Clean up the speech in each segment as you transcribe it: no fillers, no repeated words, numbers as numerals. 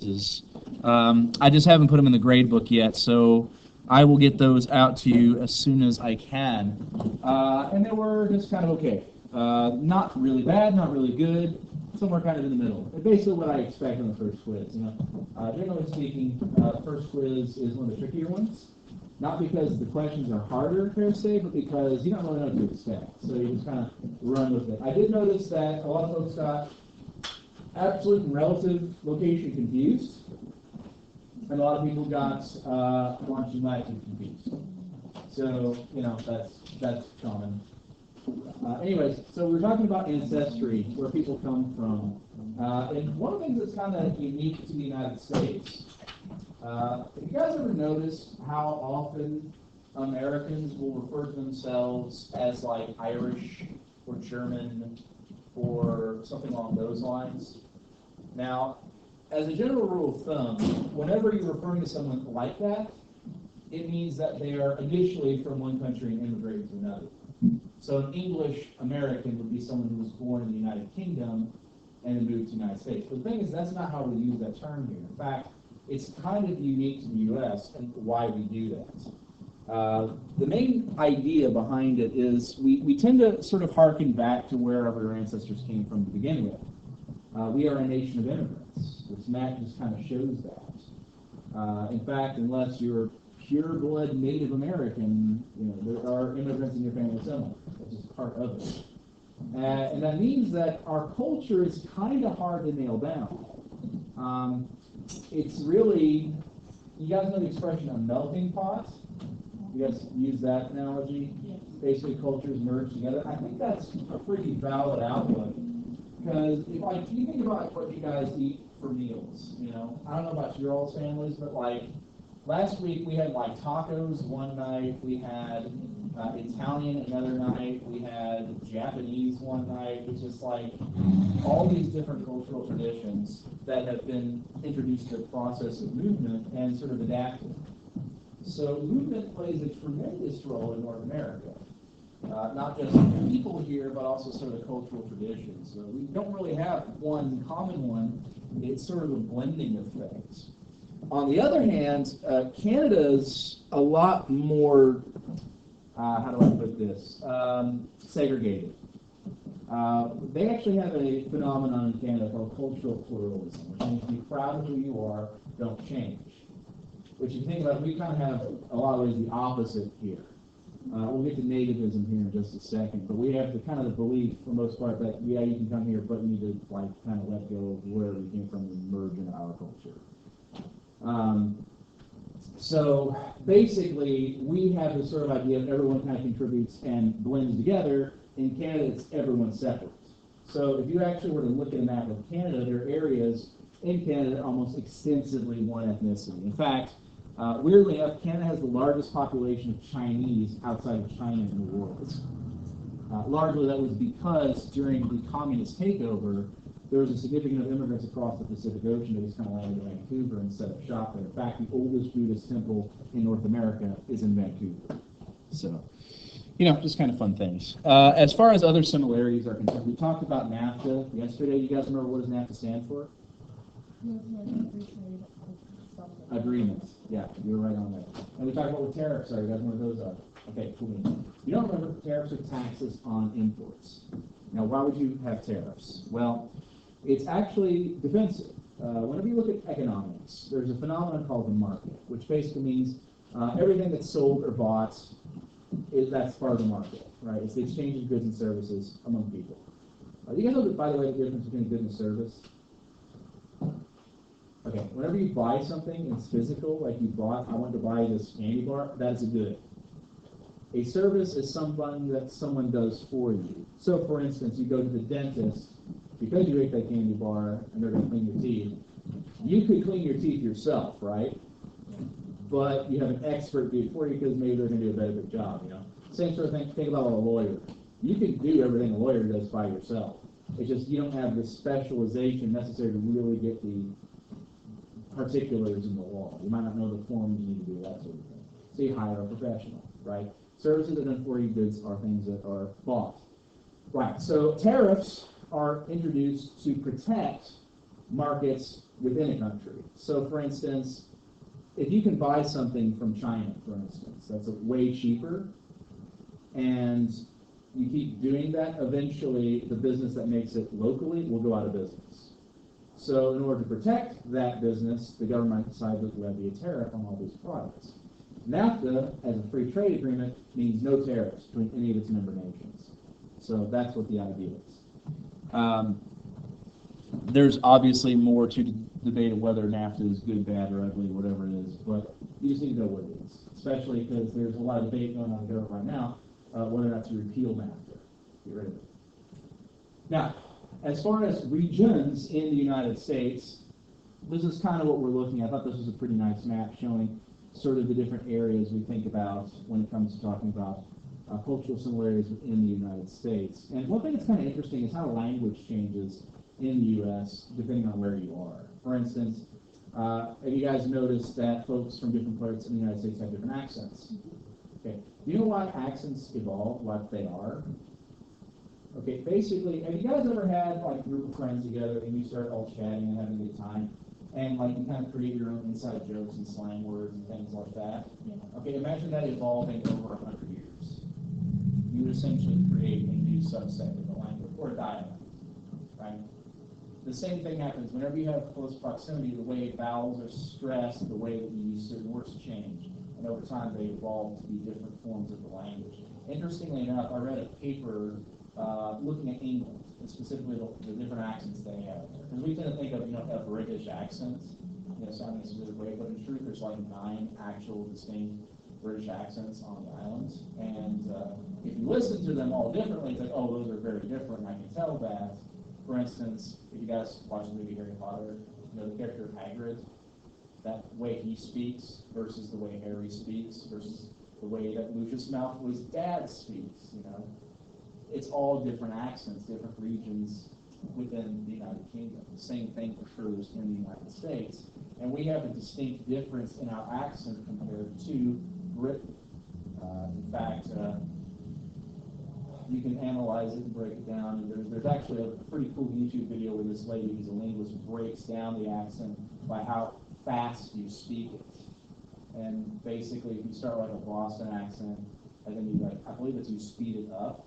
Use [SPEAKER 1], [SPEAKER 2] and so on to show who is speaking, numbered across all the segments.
[SPEAKER 1] quizzes. I just haven't put them in the grade book yet, so I will get those out to you as soon as I can. And they were just kind of okay. Not really bad, not really good, somewhere kind of in the middle. Basically what I expect on the first quiz. Generally speaking, first quiz is one of the trickier ones. Not because the questions are harder per se, but because you don't really know what to expect. So you just kind of run with it. I did notice that a lot of folks got absolute and relative location confused, and a lot of people got longitude latitude confused. So that's common. Anyways, so we're talking about ancestry, where people come from, and one of the things that's kind of unique to the United States. Have you guys ever noticed how often Americans will refer to themselves as like Irish or German or something along those lines? Now, as a general rule of thumb, whenever you're referring to someone like that, it means that they are initially from one country and immigrated to another. So an English American would be someone who was born in the United Kingdom and then moved to the United States. But the thing is, that's not how we use that term here. In fact, it's kind of unique to the U.S. and why we do that. The main idea behind it is we tend to sort of harken back to wherever our ancestors came from to begin with. We are a nation of immigrants. This map just kind of shows that. In fact, unless you're pure-blood Native American, there are immigrants in your family somewhere. That's just part of it. And that means that our culture is kind of hard to nail down. It's really, you guys know the expression a melting pot? You guys use that analogy? Yes. Basically, cultures merge together. I think that's a pretty valid outlook. Because if you think about what you guys eat for meals, I don't know about your all's families, but last week we had tacos one night, we had Italian another night, we had Japanese one night. It's just all these different cultural traditions that have been introduced to the process of movement and sort of adapted. So movement plays a tremendous role in North America. Not just people here, but also sort of cultural traditions. So we don't really have one common one. It's sort of a blending of things. On the other hand, Canada's a lot more, how do I put this, segregated. They actually have a phenomenon in Canada called cultural pluralism, which means be proud of who you are, don't change. Which, if you think about it, we kind of have a lot of ways the opposite here. We'll get to nativism here in just a second, but we have the kind of the belief, for the most part, that yeah, you can come here, but you need to kind of let go of where you came from and merge into our culture. So basically, we have this sort of idea of everyone kind of contributes and blends together. In Canada, it's everyone separate. So if you actually were to look at a map of Canada, there are areas in Canada almost extensively one ethnicity. In fact, weirdly enough, Canada has the largest population of Chinese outside of China in the world. Largely that was because during the communist takeover, there was a significant of immigrants across the Pacific Ocean that just kind of landed in Vancouver and set up shop there. In fact, the oldest Buddhist temple in North America is in Vancouver. So, just kind of fun things. As far as other similarities are concerned, we talked about NAFTA yesterday. You guys remember what does NAFTA stand for? Agreements. Yeah, you're right on that. And we talked about what tariffs are. You guys remember what those are? Okay, cool. You don't remember tariffs are taxes on imports. Now, why would you have tariffs? Well, it's actually defensive. Whenever you look at economics, there's a phenomenon called the market, which basically means everything that's sold or bought, that's part of the market, right? It's the exchange of goods and services among people. You guys know, that, by the way, the difference between good and service? Okay, whenever you buy something, it's physical, like you bought, I want to buy this candy bar, that is a good. A service is something that someone does for you. So, for instance, you go to the dentist, because you ate that candy bar and they're going to clean your teeth. You could clean your teeth yourself, right? But you have an expert do it for you because maybe they're going to do a better job, Same sort of thing, think about a lawyer. You can do everything a lawyer does by yourself. It's just you don't have the specialization necessary to really get the particulars in the law. You might not know the forms you need to do, that sort of thing. So you hire a professional, right? Services that are done for you, goods are things that are bought. Right, so tariffs are introduced to protect markets within a country. So, for instance, if you can buy something from China, for instance, that's way cheaper, and you keep doing that, eventually the business that makes it locally will go out of business. So in order to protect that business, the government decided that there would be a tariff on all these products. NAFTA, as a free trade agreement, means no tariffs between any of its member nations. So that's what the idea is. There's obviously more to debate of whether NAFTA is good, bad, or ugly, whatever it is, but you just need to know what it is, especially because there's a lot of debate going on in the government right now whether or not to repeal NAFTA, get rid of it. Now, as far as regions in the United States, this is kind of what we're looking at. I thought this was a pretty nice map showing sort of the different areas we think about when it comes to talking about cultural similarities within the United States. And one thing that's kind of interesting is how language changes in the U.S. depending on where you are. For instance, have you guys noticed that folks from different parts of the United States have different accents? Okay. Do you know why accents evolve like they are? Okay, basically, have you guys ever had like a group of friends together and you start all chatting and having a good time, and like you kind of create your own inside jokes and slang words and things like that? Yeah. Okay, imagine that evolving over 100 years. You would essentially create a new subset of the language or a dialect, right? The same thing happens whenever you have close proximity. The way vowels are stressed, the way that you use certain words change, and over time they evolve to be different forms of the language. Interestingly enough, I read a paper looking at England, and specifically the different accents they have. Because we tend to think of, a British accent, sounding a specific way, but in truth, there's like 9 actual distinct British accents on the islands. And if you listen to them all differently, it's like, oh, those are very different. And I can tell that. For instance, if you guys watch the movie Harry Potter, the character of Hagrid, that way he speaks versus the way Harry speaks versus the way that Lucius Malfoy's dad speaks, It's all different accents, different regions within the United Kingdom. The same thing occurs in the United States. And we have a distinct difference in our accent compared to Britain. In fact, you can analyze it and break it down. There's actually a pretty cool YouTube video where this lady who's a linguist breaks down the accent by how fast you speak it. And basically, if you start like a Boston accent, and then I believe it's you speed it up,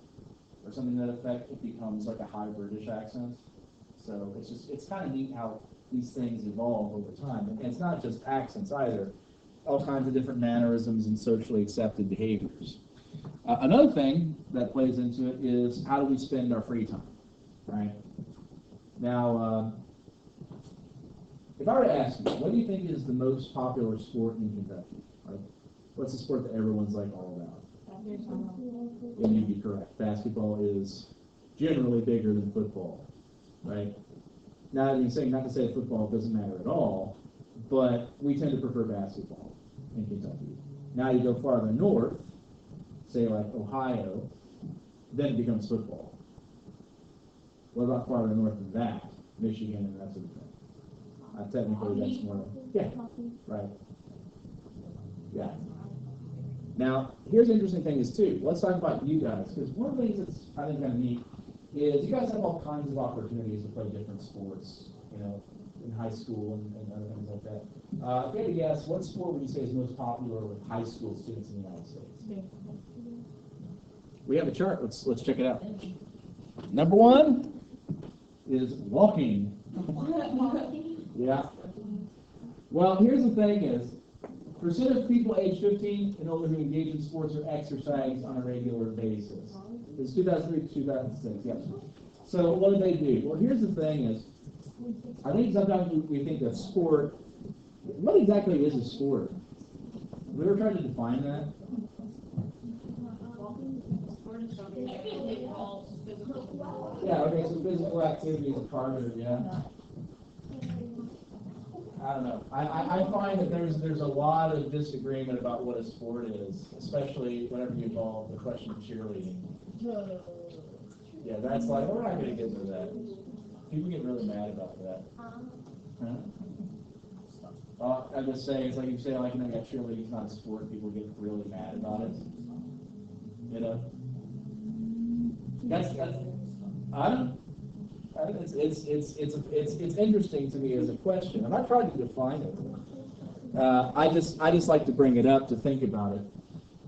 [SPEAKER 1] or something to that effect, it becomes like a high British accent. So it's kind of neat how these things evolve over time. And it's not just accents either, all kinds of different mannerisms and socially accepted behaviors. Another thing that plays into it is how do we spend our free time, right? Now, if I were to ask you, what do you think is the most popular sport in Kentucky? Right? What's the sport that everyone's like all about? And you'd be correct. Basketball is generally bigger than football, right? Now, I'm saying not to say that football doesn't matter at all, but we tend to prefer basketball in Kentucky. Now you go farther north, say like Ohio, then it becomes football. What about farther north than that? Michigan and that sort of thing. Technically, that's more. Yeah, right. Yeah. Now, here's the interesting thing is too. Let's talk about you guys, because one of the things that's I think kind of neat is you guys have all kinds of opportunities to play different sports, in high school and other things like that. If you had to guess, what sport would you say is most popular with high school students in the United States? We have a chart. Let's check it out. Number 1 is walking. Yeah. Well, here's the thing is, percent of people age 15 and older who engage in sports or exercise on a regular basis. It's 2003 to 2006, yeah. So what do they do? Well, here's the thing is, I think sometimes we think of sport. What exactly is a sport? We were trying to define that. Yeah, okay, so physical activity is a part of it, yeah. I don't know. I find that there's a lot of disagreement about what a sport is, especially whenever you involve the question of cheerleading. Yeah, that's like, we're not going to get into that. People get really mad about that. Huh? I just say, it's like you say, like, cheerleading's not a sport, people get really mad about it. That's I think it's interesting to me as a question, and I tried to define it. I just like to bring it up to think about it.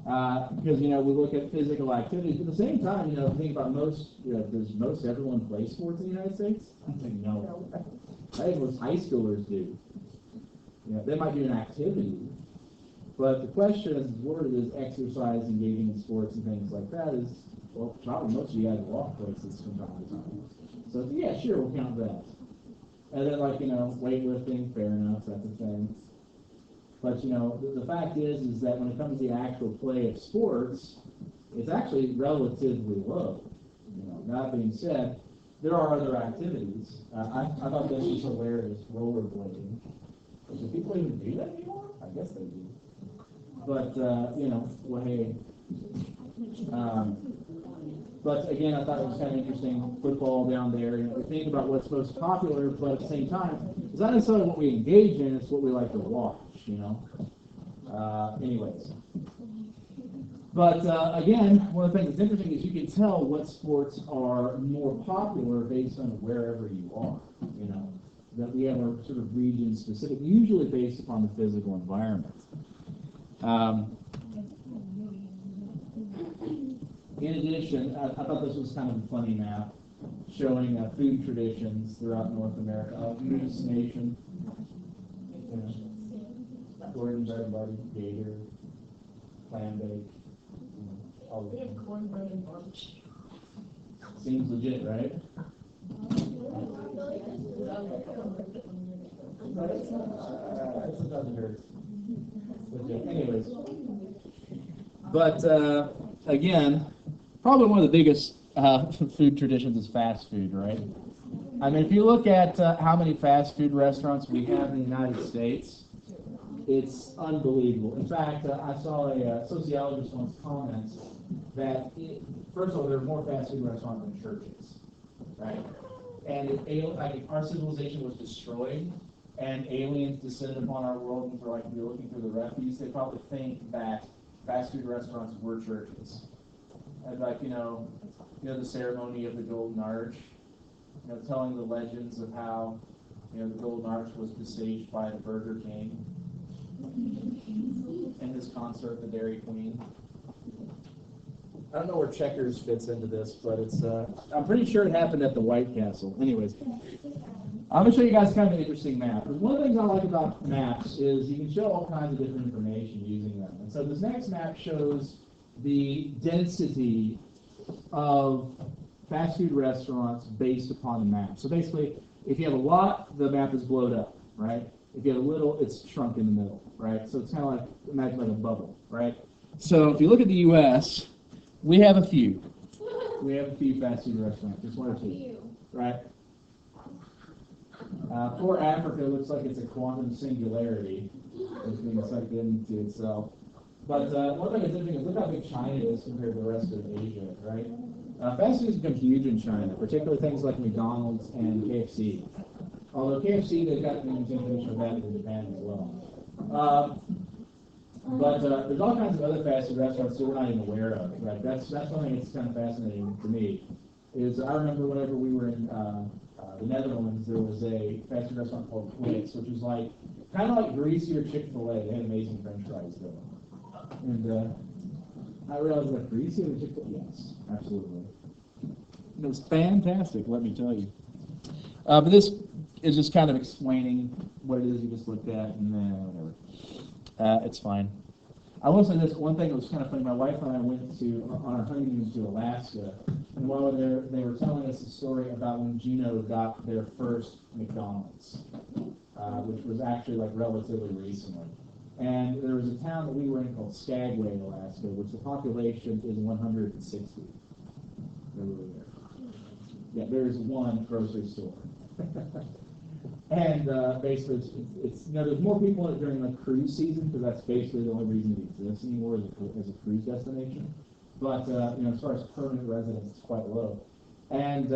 [SPEAKER 1] Because we look at physical activities, but at the same time, think about does most everyone play sports in the United States? I think no. I think most high schoolers do. They might do an activity, but the question as worded is exercise, engaging in sports and things like that is, well, probably most of you guys walk places from time to time. So yeah, sure, we'll count that. And then weightlifting, fair enough, that's a thing. But the fact is that when it comes to the actual play of sports, it's actually relatively low. That being said, there are other activities. I thought this was hilarious, rollerblading. Do people even do that anymore? I guess they do. But well, hey. But again, I thought it was kind of interesting. Football down there. We think about what's most popular, but at the same time, it's not necessarily what we engage in; it's what we like to watch. Anyways. But again, one of the things that's interesting is you can tell what sports are more popular based on wherever you are. That we have a sort of region specific, usually based upon the physical environment. In addition, I thought this was kind of a funny map showing food traditions throughout North America. Moose Nation, Gordon, bread, buddy, gator, clam bake, all of it.
[SPEAKER 2] Cornbread and barbecue.
[SPEAKER 1] Seems legit, right? It doesn't hurt. Anyways, but again, probably one of the biggest food traditions is fast food, right? I mean, if you look at how many fast food restaurants we have in the United States, it's unbelievable. In fact, I saw a sociologist once comment that, first of all, there are more fast food restaurants than churches, right? And if our civilization was destroyed and aliens descended upon our world and were looking through the refuse, they probably think that fast food restaurants were churches. And the ceremony of the Golden Arch, telling the legends of how, the Golden Arch was besieged by the Burger King and his consort, the Dairy Queen. I don't know where Checkers fits into this, but it's, I'm pretty sure it happened at the White Castle. Anyways, I'm going to show you guys kind of an interesting map. One of the things I like about maps is you can show all kinds of different information using them. And so this next map shows the density of fast food restaurants based upon the map. So basically, if you have a lot, the map is blowed up, right? If you have a little, it's shrunk in the middle, right? So it's kind of like, imagine like a bubble, right? So if you look at the U.S., we have a few. We have a few fast food restaurants, just one or two, right? For Africa, it looks like it's a quantum singularity. It's being sucked into itself. But one thing that's interesting is look how big China is compared to the rest of Asia, right? Fast food has become huge in China, particularly things like McDonald's and KFC. Although KFC, they've got implementation of that in Japan as well. But there's all kinds of other fast food restaurants that we're not even aware of. Right? That's something that's kind of fascinating to me. Is I remember whenever we were in the Netherlands, there was a fast food restaurant called Quakes, which was kind of like greasier Chick-fil-A. They had amazing French fries though. And I realized greasier than Chick-fil-A. Yes, absolutely. And it was fantastic, let me tell you. But this is just kind of explaining what it is you just looked at, and whatever. It's fine. I will say this one thing that was kind of funny. My wife and I went on our honeymoon to Alaska, and while we were there, they were telling us a story about when Juneau got their first McDonald's, which was actually relatively recently. And there was a town that we were in called Skagway, Alaska, which the population is 160. Where were we there? Yeah, there is one grocery store. And basically, it's there's more people in it during cruise season because that's basically the only reason it exists anymore as a cruise destination. But as far as permanent residents, it's quite low. And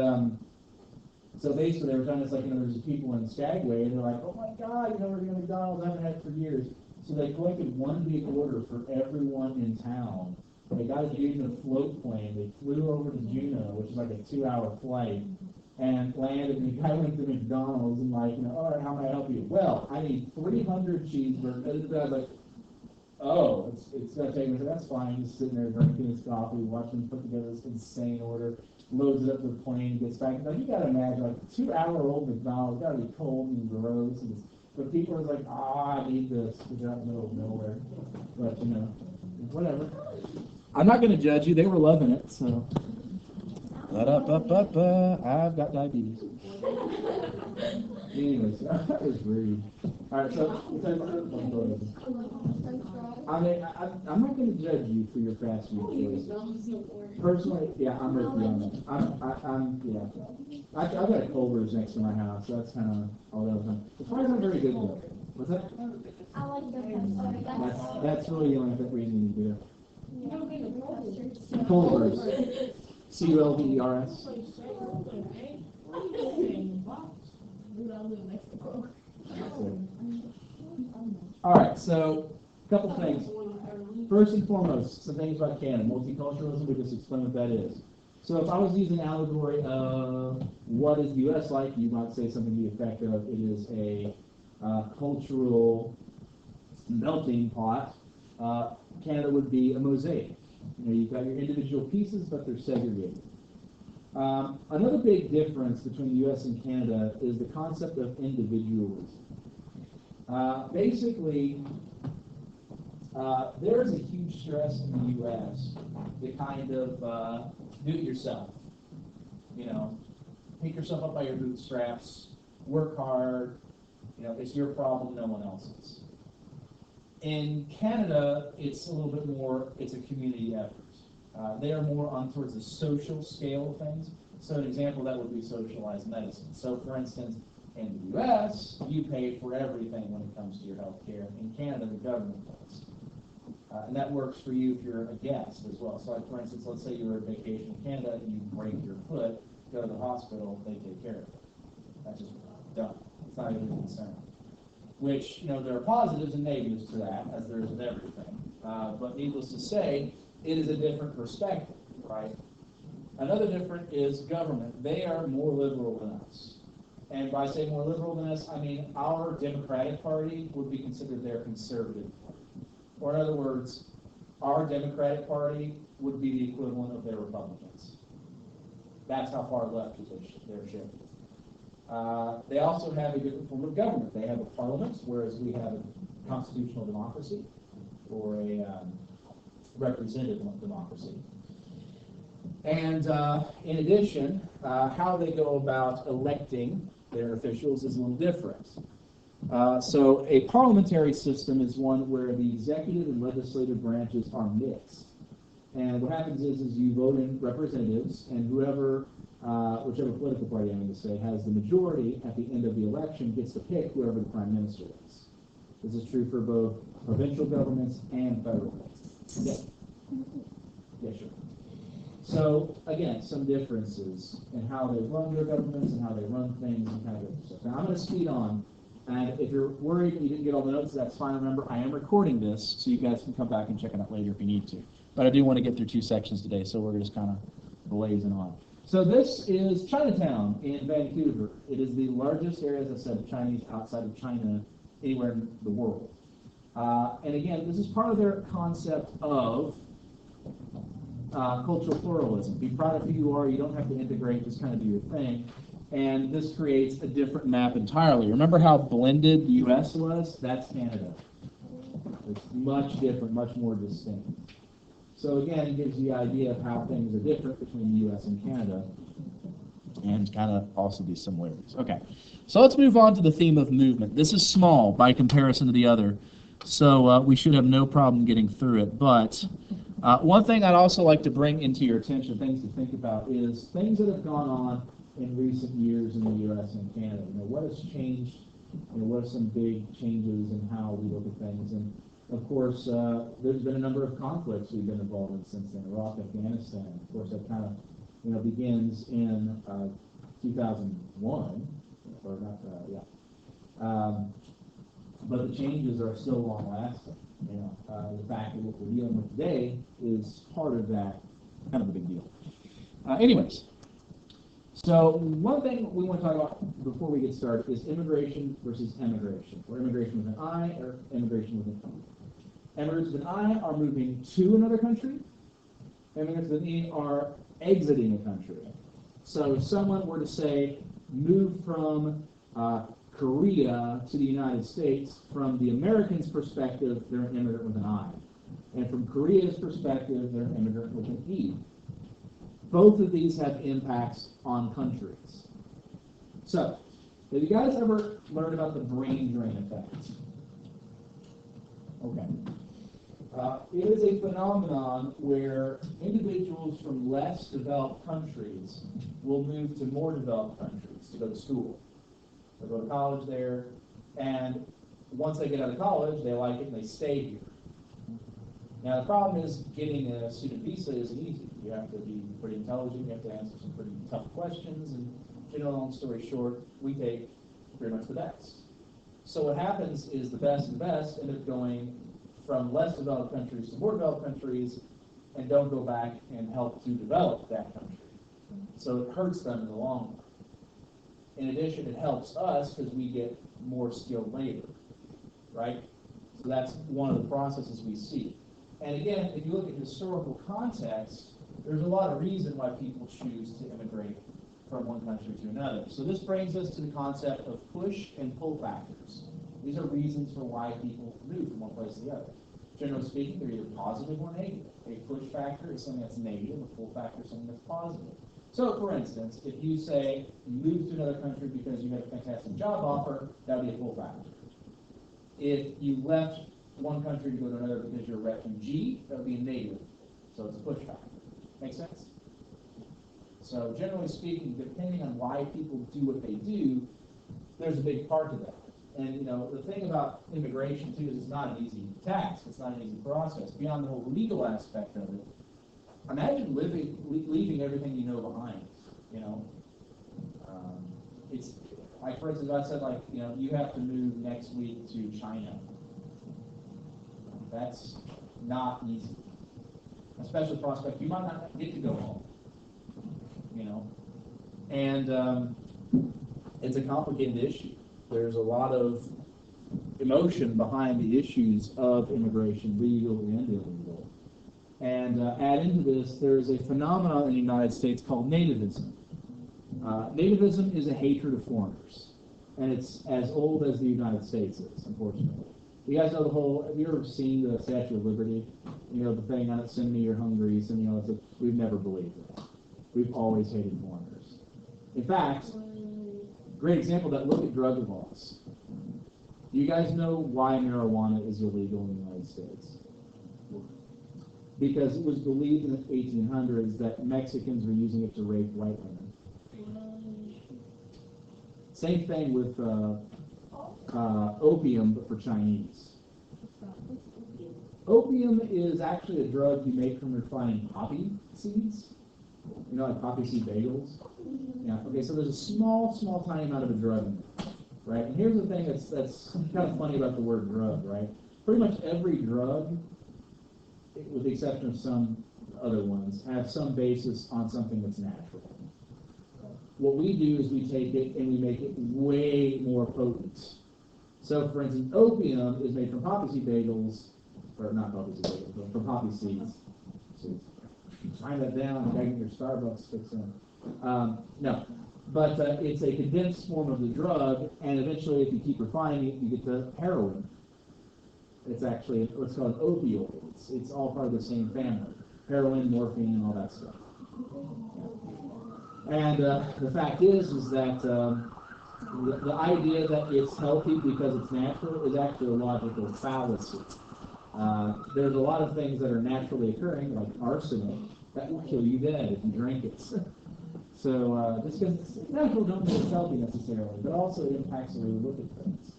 [SPEAKER 1] so basically, they were telling us there's people in Skagway, and they're like, oh my God, we're going to McDonald's. I haven't had it for years. So they collected one big order for everyone in town. They got a dude in a float plane. They flew over to Juneau, which is like a 2-hour flight. and landed, and the guy went to McDonald's and like, all right, how may I help you? Well, I need 300 cheeseburgers. And the guy's like, oh, it's gonna take me. That's fine. Just sitting there drinking his coffee, watching him put together this insane order, loads it up to the plane, gets back. Now you gotta imagine, like, 2-hour-old McDonald's gotta be cold and gross, and but people are like, I need this. They're out in the middle of nowhere. But whatever. I'm not gonna judge you. They were loving it, so. I've got diabetes. Anyways, that was rude. All right, so I mean, I'm not going to judge you for your fast food choices. Personally, yeah, I'm with you on that. I've got a Culver's next to my house, so that's kind of all that was. The fries aren't very good though. What's that?
[SPEAKER 2] I like the
[SPEAKER 1] That's really the only reason you do it. Culver's. Culvers. All right, so a couple things. First and foremost, some things about Canada. Multiculturalism, we just explained what that is. So if I was using an allegory of what is the U.S. like, you might say something to the effect of it is a cultural melting pot. Canada would be a mosaic. You've got your individual pieces, but they're segregated. Another big difference between the U.S. and Canada is the concept of individualism. Basically, there is a huge stress in the U.S. to kind of do it yourself. Pick yourself up by your bootstraps, work hard. It's your problem, no one else's. In Canada, it's a little bit more, it's a community effort. They are more on towards the social scale of things. So an example that would be socialized medicine. So for instance, in the U.S., you pay for everything when it comes to your health care. In Canada, the government does. And that works for you if you're a guest as well. So like for instance, let's say you're on vacation in Canada and you break your foot, go to the hospital, they take care of it. That's just done. It's not even a concern. Which, there are positives and negatives to that, as there is with everything. But needless to say, it is a different perspective, right? Another different is government. They are more liberal than us. And by saying more liberal than us, I mean our Democratic Party would be considered their conservative party. Or in other words, our Democratic Party would be the equivalent of their Republicans. That's how far left they're shifted. They also have a different form of government. They have a parliament, whereas we have a constitutional democracy, or a representative democracy. And in addition, how they go about electing their officials is a little different. So a parliamentary system is one where the executive and legislative branches are mixed. And what happens is you vote in representatives, and whichever political party, I'm going to say, has the majority at the end of the election gets to pick whoever the prime minister is. This is true for both provincial governments and federal governments. Yeah, sure. So, again, some differences in how they run their governments and how they run things and kind of stuff. Now, I'm going to speed on, and if you're worried you didn't get all the notes, that's fine. Remember, I am recording this, so you guys can come back and check it out later if you need to. But I do want to get through 2 sections today, so we're just kind of blazing on. So this is Chinatown in Vancouver. It is the largest area, as I said, of Chinese outside of China anywhere in the world. And again, this is part of their concept of cultural pluralism. Be proud of who you are. You don't have to integrate. Just kind of do your thing. And this creates a different map entirely. Remember how blended the U.S. was? That's Canada. It's much different, much more distinct. So again, it gives you the idea of how things are different between the U.S. and Canada, and kind of also these similarities. Okay, so let's move on to the theme of movement. This is small by comparison to the other, so we should have no problem getting through it. But one thing I'd also like to bring into your attention, things to think about, is things that have gone on in recent years in the U.S. and Canada. What has changed? What are some big changes in how we look at things? And of course, there's been a number of conflicts we've been involved in since then. Iraq, Afghanistan. Of course, that kind of begins in 2001, or not. But the changes are still long lasting. The fact that what we're dealing with today is part of that, kind of a big deal. Anyways, So one thing we want to talk about before we get started is immigration versus emigration, or immigration with an I or immigration with an E. Immigrants with an I are moving to another country. Immigrants with an E are exiting a country. So if someone were to say, move from Korea to the United States, from the American's perspective, they're an immigrant with an I. And from Korea's perspective, they're an immigrant with an E. Both of these have impacts on countries. So, have you guys ever learned about the brain drain effect? Okay. It is a phenomenon where individuals from less developed countries will move to more developed countries to go to school. They'll go to college there, and once they get out of college, they like it and they stay here. Now, the problem is getting a student visa isn't easy. You have to be pretty intelligent, you have to answer some pretty tough questions, and long story short, we take pretty much the best. So what happens is the best and the best end up going from less developed countries to more developed countries and don't go back and help to develop that country. So it hurts them in the long run. In addition, it helps us because we get more skilled labor, right? So that's one of the processes we see. And again, if you look at historical context, there's a lot of reason why people choose to immigrate from one country to another. So this brings us to the concept of push and pull factors. These are reasons for why people move from one place to the other. Generally speaking, they're either positive or negative. A push factor is something that's negative, a pull factor is something that's positive. So, for instance, if you say you move to another country because you had a fantastic job offer, that would be a pull factor. If you left one country to go to another because you're a refugee, that would be a negative. So it's a push factor. Make sense? So generally speaking, depending on why people do what they do, there's a big part to that. And the thing about immigration too is it's not an easy task. It's not an easy process. Beyond the whole legal aspect of it, imagine leaving everything you know behind. It's like, for instance, I said you have to move next week to China. That's not easy. A special prospect, you might not get to go home. And it's a complicated issue. There's a lot of emotion behind the issues of immigration, legal and illegal. And add into this, there's a phenomenon in the United States called nativism. Nativism is a hatred of foreigners, and it's as old as the United States is, unfortunately. You guys know have you ever seen the Statue of Liberty? The thing on it, send me your hungry, we've never believed that. We've always hated foreigners. In fact, great example of that, look at drug laws. Do you guys know why marijuana is illegal in the United States? Because it was believed in the 1800s that Mexicans were using it to rape white women. Same thing with opium, but for Chinese. Opium is actually a drug you make from refining poppy seeds. Like poppy seed bagels? Yeah, okay, so there's a small, tiny amount of a drug in there, right? And here's the thing that's kind of funny about the word drug, right? Pretty much every drug, with the exception of some other ones, have some basis on something that's natural. What we do is we take it and we make it way more potent. So, for instance, opium is made from poppy seed bagels, or not poppy seed bagels, but from poppy seeds. Find that down, begging your Starbucks fix in. No, but it's a condensed form of the drug, and eventually, if you keep refining it, you get to heroin. It's actually what's called an opioid. It's all part of the same family: heroin, morphine, and all that stuff. And the fact is that the idea that it's healthy because it's natural is actually a logical fallacy. There's a lot of things that are naturally occurring, like arsenic, that will kill you dead if you drink it. So just because it's natural don't mean it's healthy necessarily, but also it impacts the way we look at things.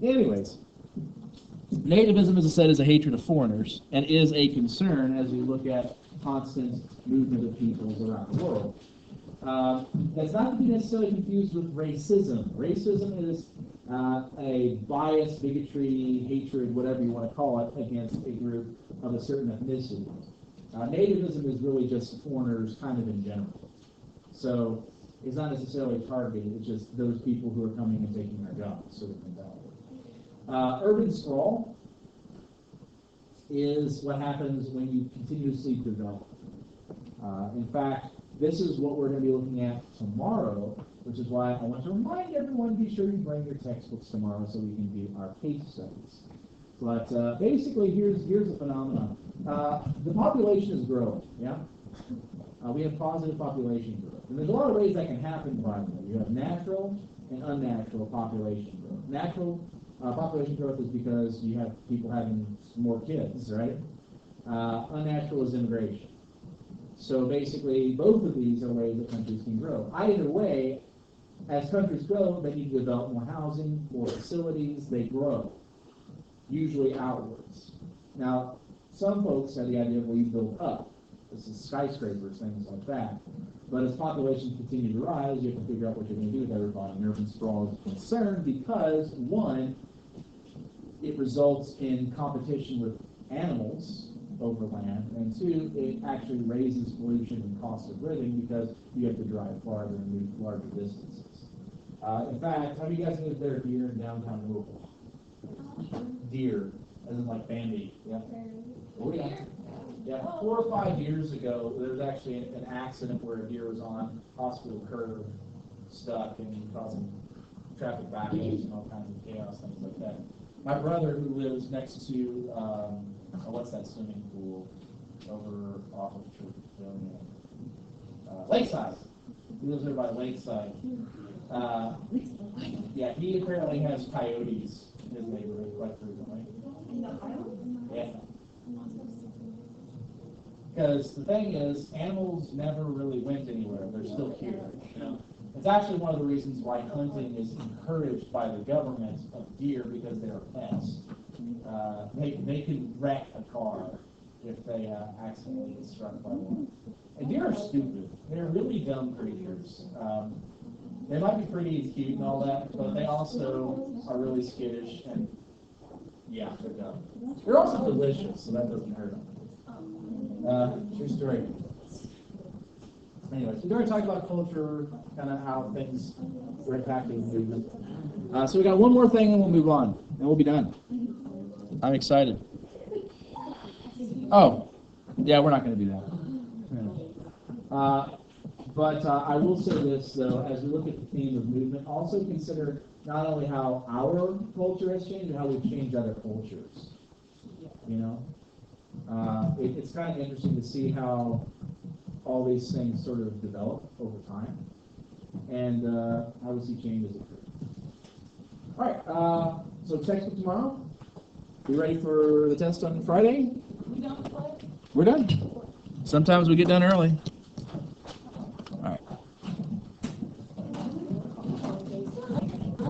[SPEAKER 1] Anyways, nativism, as I said, is a hatred of foreigners and is a concern as we look at constant movement of peoples around the world. That's not to be necessarily confused with racism. Racism is a bias, bigotry, hatred, whatever you want to call it, against a group of a certain ethnicity. Nativism is really just foreigners kind of in general. So is not necessarily targeted, it's just those people who are coming and taking our jobs, sort of mentality. Urban sprawl is what happens when you continuously develop. In fact, this is what we're going to be looking at tomorrow, which is why I want to remind everyone, be sure you bring your textbooks tomorrow so we can do our case studies. But basically, here's the phenomenon. The population is growing, yeah? We have positive population growth. And there's a lot of ways that can happen, by the way. You have natural and unnatural population growth. Natural population growth is because you have people having more kids, right? Unnatural is immigration. So basically, both of these are ways that countries can grow. Either way, as countries grow, they need to develop more housing, more facilities, they grow, usually outwards. Now, some folks have the idea of, well, you build up. This is skyscrapers, things like that. But as populations continue to rise, you have to figure out what you're going to do with everybody. And urban sprawl is a concern because, one, it results in competition with animals over land, and two, it actually raises pollution and cost of living because you have to drive farther and move larger distances. In fact, have you guys lived there deer in downtown Louisville? Deer, as in like Bambi. Yeah. Oh yeah. Yeah. 4 or 5 years ago, there was actually an accident where a deer was on hospital curb, stuck, and causing traffic backups and all kinds of chaos, things like that. My brother, who lives next to what's that swimming pool over off of Church Pavilion? Lakeside. He lives there by Lakeside. Yeah, he apparently has coyotes in his neighborhood quite frequently. Yeah. Because the thing is, animals never really went anywhere. They're still here. You know? It's actually one of the reasons why hunting is encouraged by the government of deer, because they're pests. They can wreck a car if they accidentally get struck by one. And deer are stupid. They're really dumb creatures. They might be pretty and cute and all that, but they also are really skittish and, yeah, they're dumb. They're also delicious, so that doesn't hurt them. True story. Anyway, so we're going to talk about culture, kind of how things were impacting the movement. So we got one more thing and we'll move on, and we'll be done. I'm excited. Oh, yeah, we're not going to do that. But I will say this, though, as we look at the theme of movement, also consider not only how our culture has changed, but how we've changed other cultures. You know? It's kind of interesting to see how all these things sort of develop over time, and how we see changes occur. All right, so textbook tomorrow. We ready for the test on Friday?
[SPEAKER 2] We done with play?
[SPEAKER 1] We're done. Sometimes we get done early.